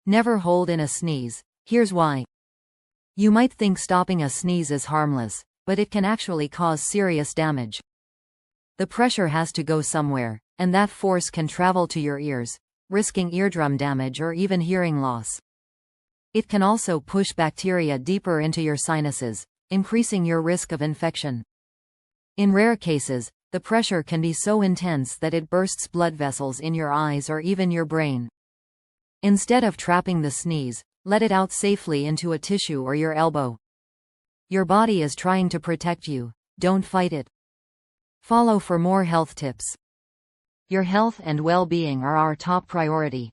Never hold in a sneeze. Here's why. You might think stopping a sneeze is harmless, but it can actually cause serious damage. The pressure has to go somewhere, and that force can travel to your ears, risking eardrum damage or even hearing loss. It can also push bacteria deeper into your sinuses, increasing your risk of infection. In rare cases, the pressure can be so intense that it bursts blood vessels in your eyes or even your brain. Instead of trapping the sneeze, let it out safely into a tissue or your elbow. Your body is trying to protect you. Don't fight it. Follow for more health tips. Your health and well-being are our top priority.